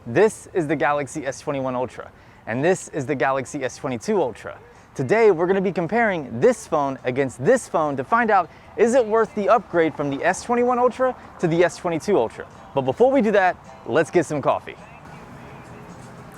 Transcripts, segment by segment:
This is the Galaxy S21 Ultra, and this is the Galaxy S22 Ultra. Today, we're gonna be comparing this phone against this phone to find out, is it worth the upgrade from the S21 Ultra to the S22 Ultra? But before we do that, let's get some coffee.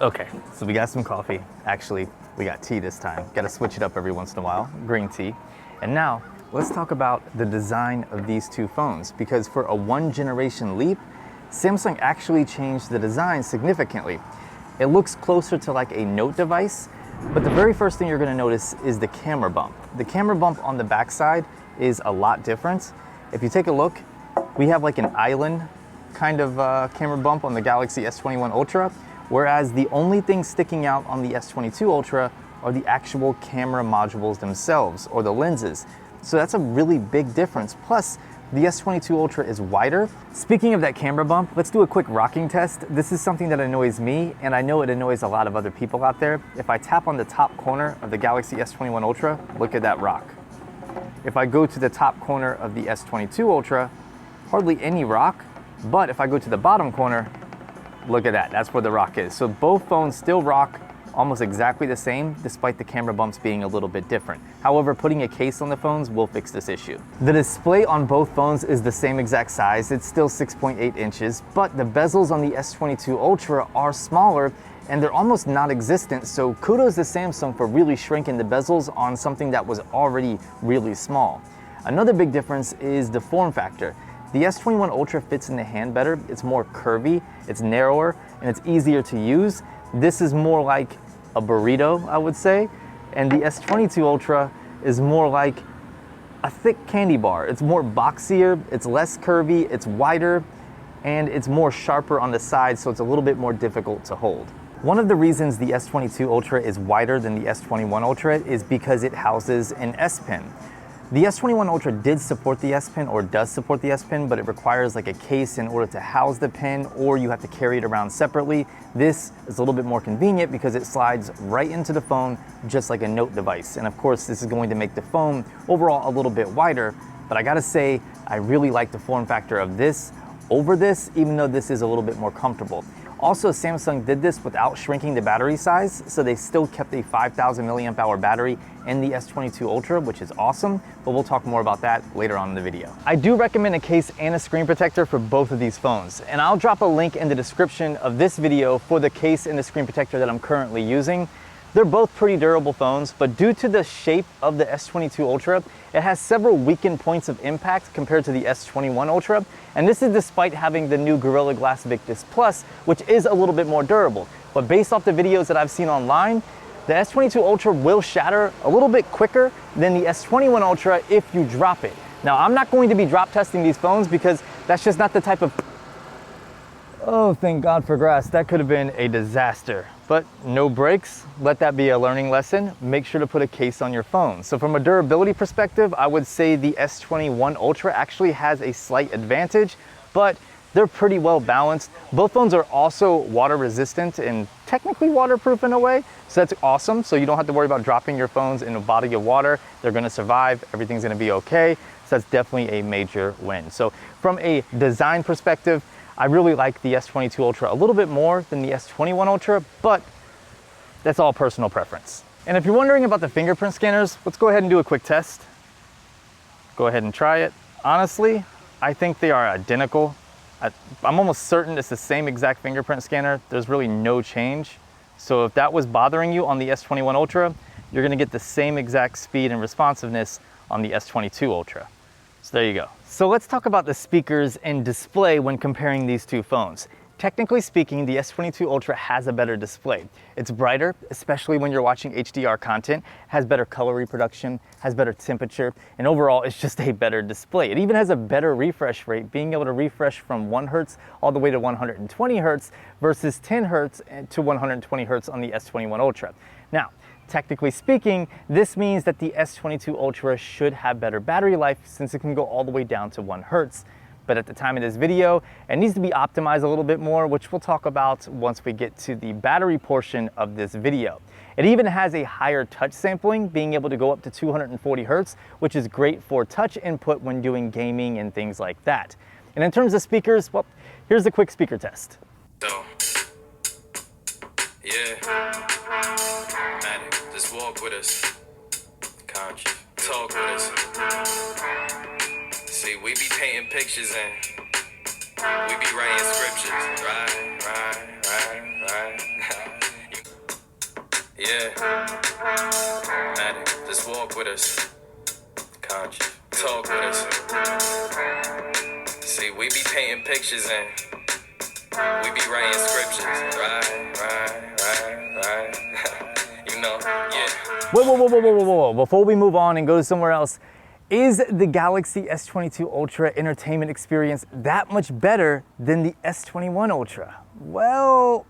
Okay, so we got some coffee. Actually, we got tea this time. Gotta switch it up every once in a while, green tea. And now, let's talk about the design of these two phones, because for a one generation leap, Samsung actually changed the design significantly. It looks closer to like a Note device, but the very first thing you're gonna notice is the camera bump. The camera bump on the backside is a lot different. If you take a look, we have like an island kind of camera bump on the Galaxy S21 Ultra, whereas the only thing sticking out on the S22 Ultra are the actual camera modules themselves, or the lenses. So that's a really big difference. Plus, the S22 Ultra is wider. Speaking of that camera bump, let's do a quick rocking test. This is something that annoys me, and I know it annoys a lot of other people out there. If I tap on the top corner of the Galaxy S21 Ultra, look at that rock. If I go to the top corner of the S22 Ultra, hardly any rock, but if I go to the bottom corner, look at that, that's where the rock is. So both phones still rock almost exactly the same, despite the camera bumps being a little bit different. However, putting a case on the phones will fix this issue. The display on both phones is the same exact size. It's still 6.8 inches, but the bezels on the S22 Ultra are smaller and they're almost non-existent. So kudos to Samsung for really shrinking the bezels on something that was already really small. Another big difference is the form factor. The S21 Ultra fits in the hand better. It's more curvy, it's narrower, and it's easier to use. This is more like a burrito, I would say, and the S22 Ultra is more like a thick candy bar. It's more boxier, it's less curvy, it's wider, and it's more sharper on the side, so it's a little bit more difficult to hold. One of the reasons the S22 Ultra is wider than the S21 Ultra is because it houses an S Pen. The S21 Ultra did support the S Pen, or does support the S Pen, but it requires like a case in order to house the pen, or you have to carry it around separately. This is a little bit more convenient because it slides right into the phone, just like a Note device. And of course, this is going to make the phone overall a little bit wider, but I gotta say, I really like the form factor of this over this, even though this is a little bit more comfortable. Also, Samsung did this without shrinking the battery size, so they still kept a 5,000 milliamp hour battery in the S22 Ultra, which is awesome, but we'll talk more about that later on in the video. I do recommend a case and a screen protector for both of these phones, and I'll drop a link in the description of this video for the case and the screen protector that I'm currently using. They're both pretty durable phones, but due to the shape of the S22 Ultra, it has several weakened points of impact compared to the S21 Ultra, and this is despite having the new Gorilla Glass Victus Plus, which is a little bit more durable. But based off the videos that I've seen online, the S22 Ultra will shatter a little bit quicker than the S21 Ultra if you drop it. Now, I'm not going to be drop testing these phones because that's just not the type of... Oh, thank God for grass. That could have been a disaster. But no brakes, let that be a learning lesson. Make sure to put a case on your phone. So from a durability perspective, I would say the S21 Ultra actually has a slight advantage, but they're pretty well balanced. Both phones are also water resistant and technically waterproof in a way, so that's awesome. So you don't have to worry about dropping your phones in a body of water. They're gonna survive, everything's gonna be okay. So that's definitely a major win. So from a design perspective, I really like the S22 Ultra a little bit more than the S21 Ultra, but that's all personal preference. And if you're wondering about the fingerprint scanners, let's go ahead and do a quick test. Go ahead and try it. Honestly, I think they are identical. I'm almost certain it's the same exact fingerprint scanner. There's really no change. So if that was bothering you on the S21 Ultra, you're gonna get the same exact speed and responsiveness on the S22 Ultra. So there you go. So let's talk about the speakers and display when comparing these two phones. Technically speaking, the S22 Ultra has a better display. It's brighter, especially when you're watching HDR content, has better color reproduction, has better temperature, and overall it's just a better display. It even has a better refresh rate, being able to refresh from 1 Hz all the way to 120 Hz versus 10 Hz to 120 Hz on the S21 Ultra. Now, technically speaking, this means that the S22 Ultra should have better battery life since it can go all the way down to 1 Hz. But at the time of this video, it needs to be optimized a little bit more, which we'll talk about once we get to the battery portion of this video. It even has a higher touch sampling, being able to go up to 240 Hz, which is great for touch input when doing gaming and things like that. And in terms of speakers, well, here's a quick speaker test. So, Yeah, Matic, just walk with us. Conscious, talk with us. See, we be painting pictures and we be writing scriptures. Right. Yeah, Matic, just walk with us. Conscious, talk with us. See, we be painting pictures and we be writing scriptures. Right. You know, yeah. Whoa. Before we move on and go somewhere else, is the Galaxy S22 Ultra entertainment experience that much better than the S21 Ultra? Well,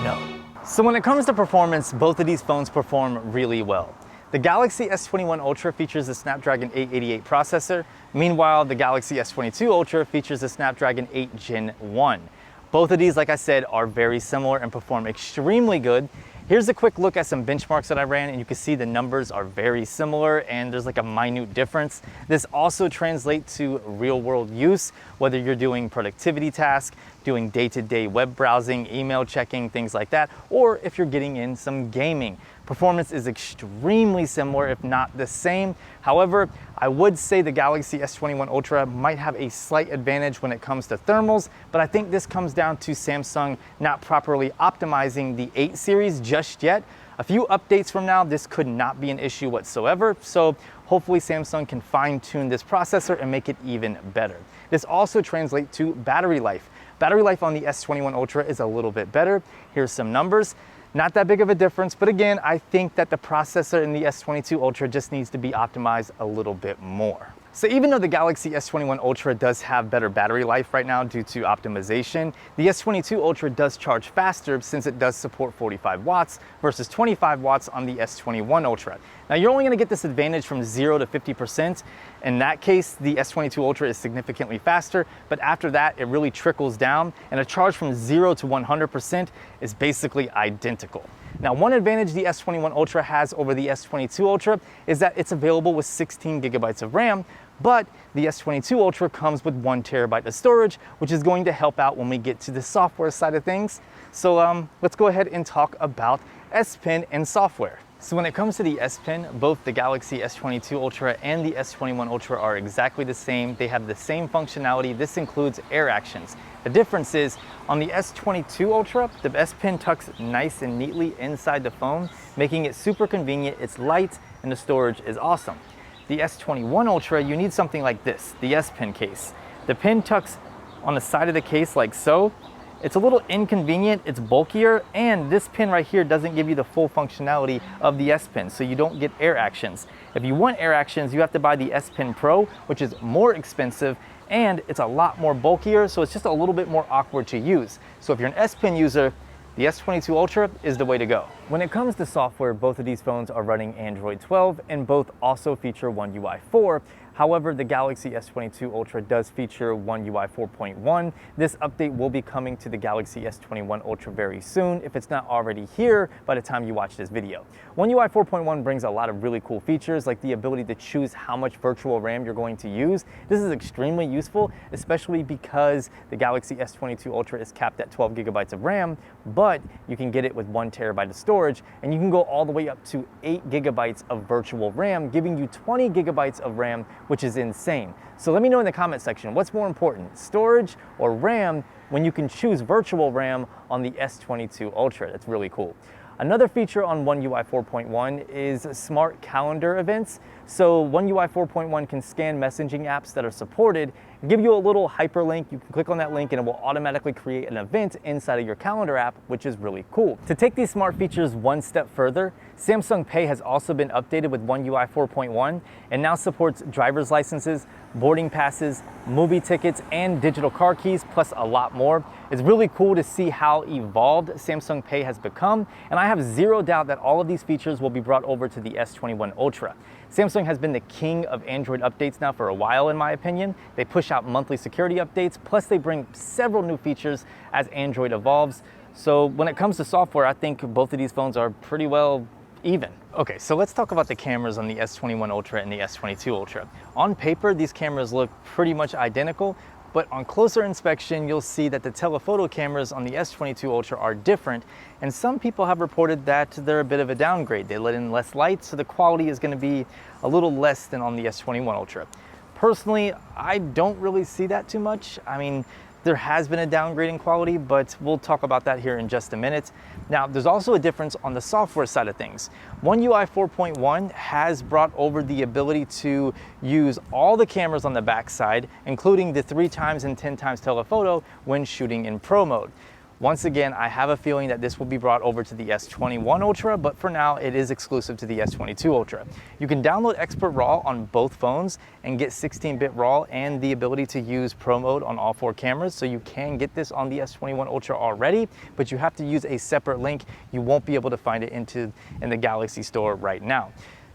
no. So when it comes to performance, both of these phones perform really well. The Galaxy S21 Ultra features a Snapdragon 888 processor. Meanwhile, the Galaxy S22 Ultra features a Snapdragon 8 Gen 1. Both of these, like I said, are very similar and perform extremely good. Here's a quick look at some benchmarks that I ran, and you can see the numbers are very similar and there's like a minute difference. This also translates to real world use, whether you're doing productivity tasks, doing day-to-day web browsing, email checking, things like that, or if you're getting in some gaming. Performance is extremely similar, if not the same. However, I would say the Galaxy S21 Ultra might have a slight advantage when it comes to thermals, but I think this comes down to Samsung not properly optimizing the 8 series just yet. A few updates from now, this could not be an issue whatsoever, so hopefully Samsung can fine-tune this processor and make it even better. This also translates to battery life. Battery life on the S21 Ultra is a little bit better. Here's some numbers. Not that big of a difference, but again, I think that the processor in the S22 Ultra just needs to be optimized a little bit more. So even though the Galaxy S21 Ultra does have better battery life right now due to optimization, the S22 Ultra does charge faster since it does support 45 watts versus 25 watts on the S21 Ultra. Now you're only gonna get this advantage from 0 to 50%. In that case, the S22 Ultra is significantly faster, but after that, it really trickles down, and a charge from 0 to 100% is basically identical. Now, one advantage the S21 Ultra has over the S22 Ultra is that it's available with 16 gigabytes of RAM, but the S22 Ultra comes with 1 terabyte of storage, which is going to help out when we get to the software side of things. So let's go ahead and talk about S Pen and software. So when it comes to the S Pen, both the Galaxy S22 Ultra and the S21 Ultra are exactly the same. They have the same functionality. This includes air actions. The difference is on the S22 Ultra, the S Pen tucks nice and neatly inside the phone, making it super convenient. It's light and the storage is awesome. The S21 Ultra, you need something like this, the S Pen case. The pen tucks on the side of the case like so. It's a little inconvenient, it's bulkier, and this pen right here doesn't give you the full functionality of the S Pen, so you don't get air actions. If you want air actions, you have to buy the S Pen Pro, which is more expensive, and it's a lot more bulkier, so it's just a little bit more awkward to use. So if you're an S Pen user, the S22 Ultra is the way to go. When it comes to software, both of these phones are running Android 12, and both also feature One UI 4. However, the Galaxy S22 Ultra does feature One UI 4.1. This update will be coming to the Galaxy S21 Ultra very soon, if it's not already here by the time you watch this video. One UI 4.1 brings a lot of really cool features, like the ability to choose how much virtual RAM you're going to use. This is extremely useful, especially because the Galaxy S22 Ultra is capped at 12 gigabytes of RAM, but you can get it with 1 terabyte of storage, and you can go all the way up to 8 gigabytes of virtual RAM, giving you 20 gigabytes of RAM, which is insane. So let me know in the comment section, what's more important, storage or RAM, when you can choose virtual RAM on the S22 Ultra? That's really cool. Another feature on One UI 4.1 is smart calendar events. So One UI 4.1 can scan messaging apps that are supported, give you a little hyperlink. You can click on that link and it will automatically create an event inside of your calendar app, which is really cool. To take these smart features one step further, Samsung Pay has also been updated with One UI 4.1 and now supports driver's licenses, boarding passes, movie tickets, and digital car keys, plus a lot more. It's really cool to see how evolved Samsung Pay has become, and I have zero doubt that all of these features will be brought over to the S21 Ultra. Samsung has been the king of Android updates now for a while, in my opinion. They push out monthly security updates, plus they bring several new features as Android evolves. So when it comes to software, I think both of these phones are pretty well even. Okay, so let's talk about the cameras on the S21 Ultra and the S22 Ultra. On paper, these cameras look pretty much identical, but on closer inspection, you'll see that the telephoto cameras on the S22 Ultra are different, and some people have reported that they're a bit of a downgrade. They let in less light, so the quality is going to be a little less than on the S21 Ultra. Personally, I don't really see that too much. I mean, there has been a downgrade in quality, but we'll talk about that here in just a minute. Now, there's also a difference on the software side of things. One UI 4.1 has brought over the ability to use all the cameras on the back side, including the 3x and 10x telephoto when shooting in Pro mode. Once again, I have a feeling that this will be brought over to the S21 Ultra, but for now it is exclusive to the S22 Ultra. You can download Expert RAW on both phones and get 16-bit RAW and the ability to use Pro mode on all 4 cameras, so you can get this on the S21 Ultra already, but you have to use a separate link. You won't be able to find it in the Galaxy store right now.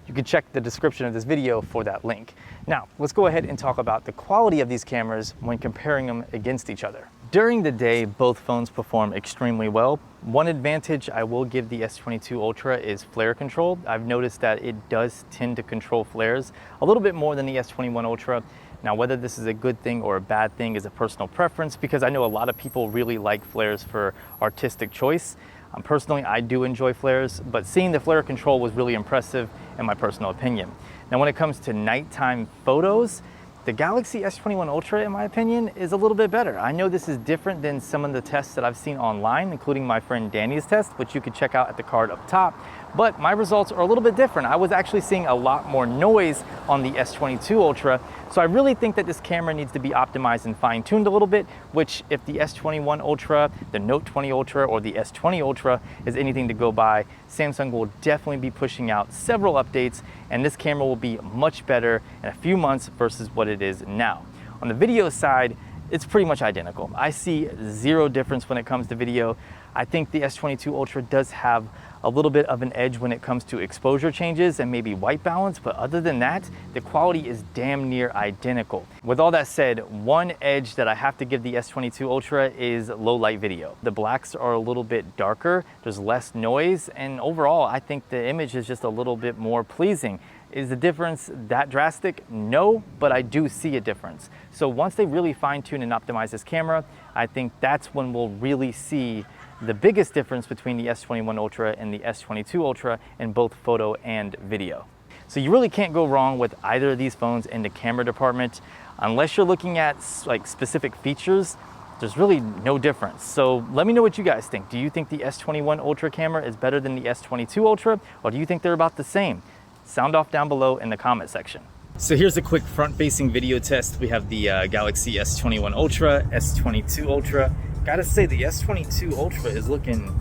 You can check the description of this video for that link. Now, let's go ahead and talk about the quality of these cameras when comparing them against each other. During the day, both phones perform extremely well. One advantage I will give the S22 Ultra is flare control. I've noticed that it does tend to control flares a little bit more than the S21 Ultra. Now, whether this is a good thing or a bad thing is a personal preference, because I know a lot of people really like flares for artistic choice. Personally, I do enjoy flares, but seeing the flare control was really impressive in my personal opinion. Now, when it comes to nighttime photos, the Galaxy S21 Ultra, in my opinion, is a little bit better. I know this is different than some of the tests that I've seen online, including my friend Danny's test, which you can check out at the card up top. But my results are a little bit different. I was actually seeing a lot more noise on the S22 Ultra. So I really think that this camera needs to be optimized and fine-tuned a little bit, which if the S21 Ultra, the Note 20 Ultra, or the S20 Ultra is anything to go by, Samsung will definitely be pushing out several updates, and this camera will be much better in a few months versus what it is now. On the video side, it's pretty much identical. I see zero difference when it comes to video. I think the S22 Ultra does have a little bit of an edge when it comes to exposure changes and maybe white balance, but other than that, the quality is damn near identical. With all that said, one edge that I have to give the S22 Ultra is low light video. The blacks are a little bit darker, there's less noise, and overall, I think the image is just a little bit more pleasing. Is the difference that drastic? No, but I do see a difference. So once they really fine tune and optimize this camera, I think that's when we'll really see the biggest difference between the S21 Ultra and the S22 Ultra in both photo and video. So you really can't go wrong with either of these phones in the camera department. Unless you're looking at like specific features, there's really no difference. So let me know what you guys think. Do you think the S21 Ultra camera is better than the S22 Ultra, or do you think they're about the same? Sound off down below in the comment section. So here's a quick front-facing video test. We have the Galaxy S21 Ultra, S22 Ultra. Gotta say, the S22 Ultra is looking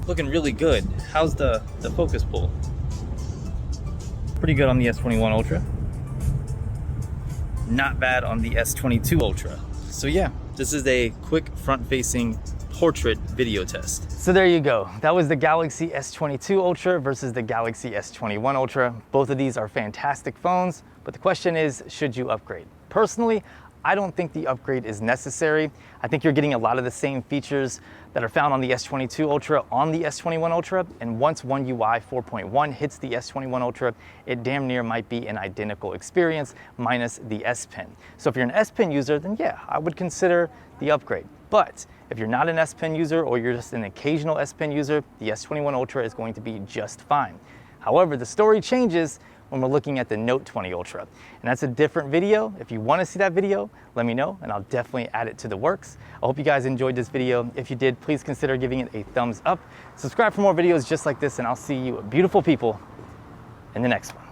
really good. How's the focus pull? Pretty good on the S21 Ultra. Not bad on the S22 Ultra. So yeah, this is a quick front-facing portrait video test. So there you go. That was the Galaxy S22 Ultra versus the Galaxy S21 Ultra. Both of these are fantastic phones, but the question is, should you upgrade? Personally, I don't think the upgrade is necessary. I think you're getting a lot of the same features that are found on the S22 Ultra on the S21 Ultra, and once One UI 4.1 hits the S21 Ultra, it damn near might be an identical experience minus the S Pen. So if you're an S Pen user, then yeah, I would consider the upgrade. But if you're not an S Pen user, or you're just an occasional S Pen user, the S21 Ultra is going to be just fine. However, the story changes when we're looking at the Note 20 Ultra. And that's a different video. If you want to see that video, let me know and I'll definitely add it to the works. I hope you guys enjoyed this video. If you did, please consider giving it a thumbs up. Subscribe for more videos just like this, and I'll see you beautiful people in the next one.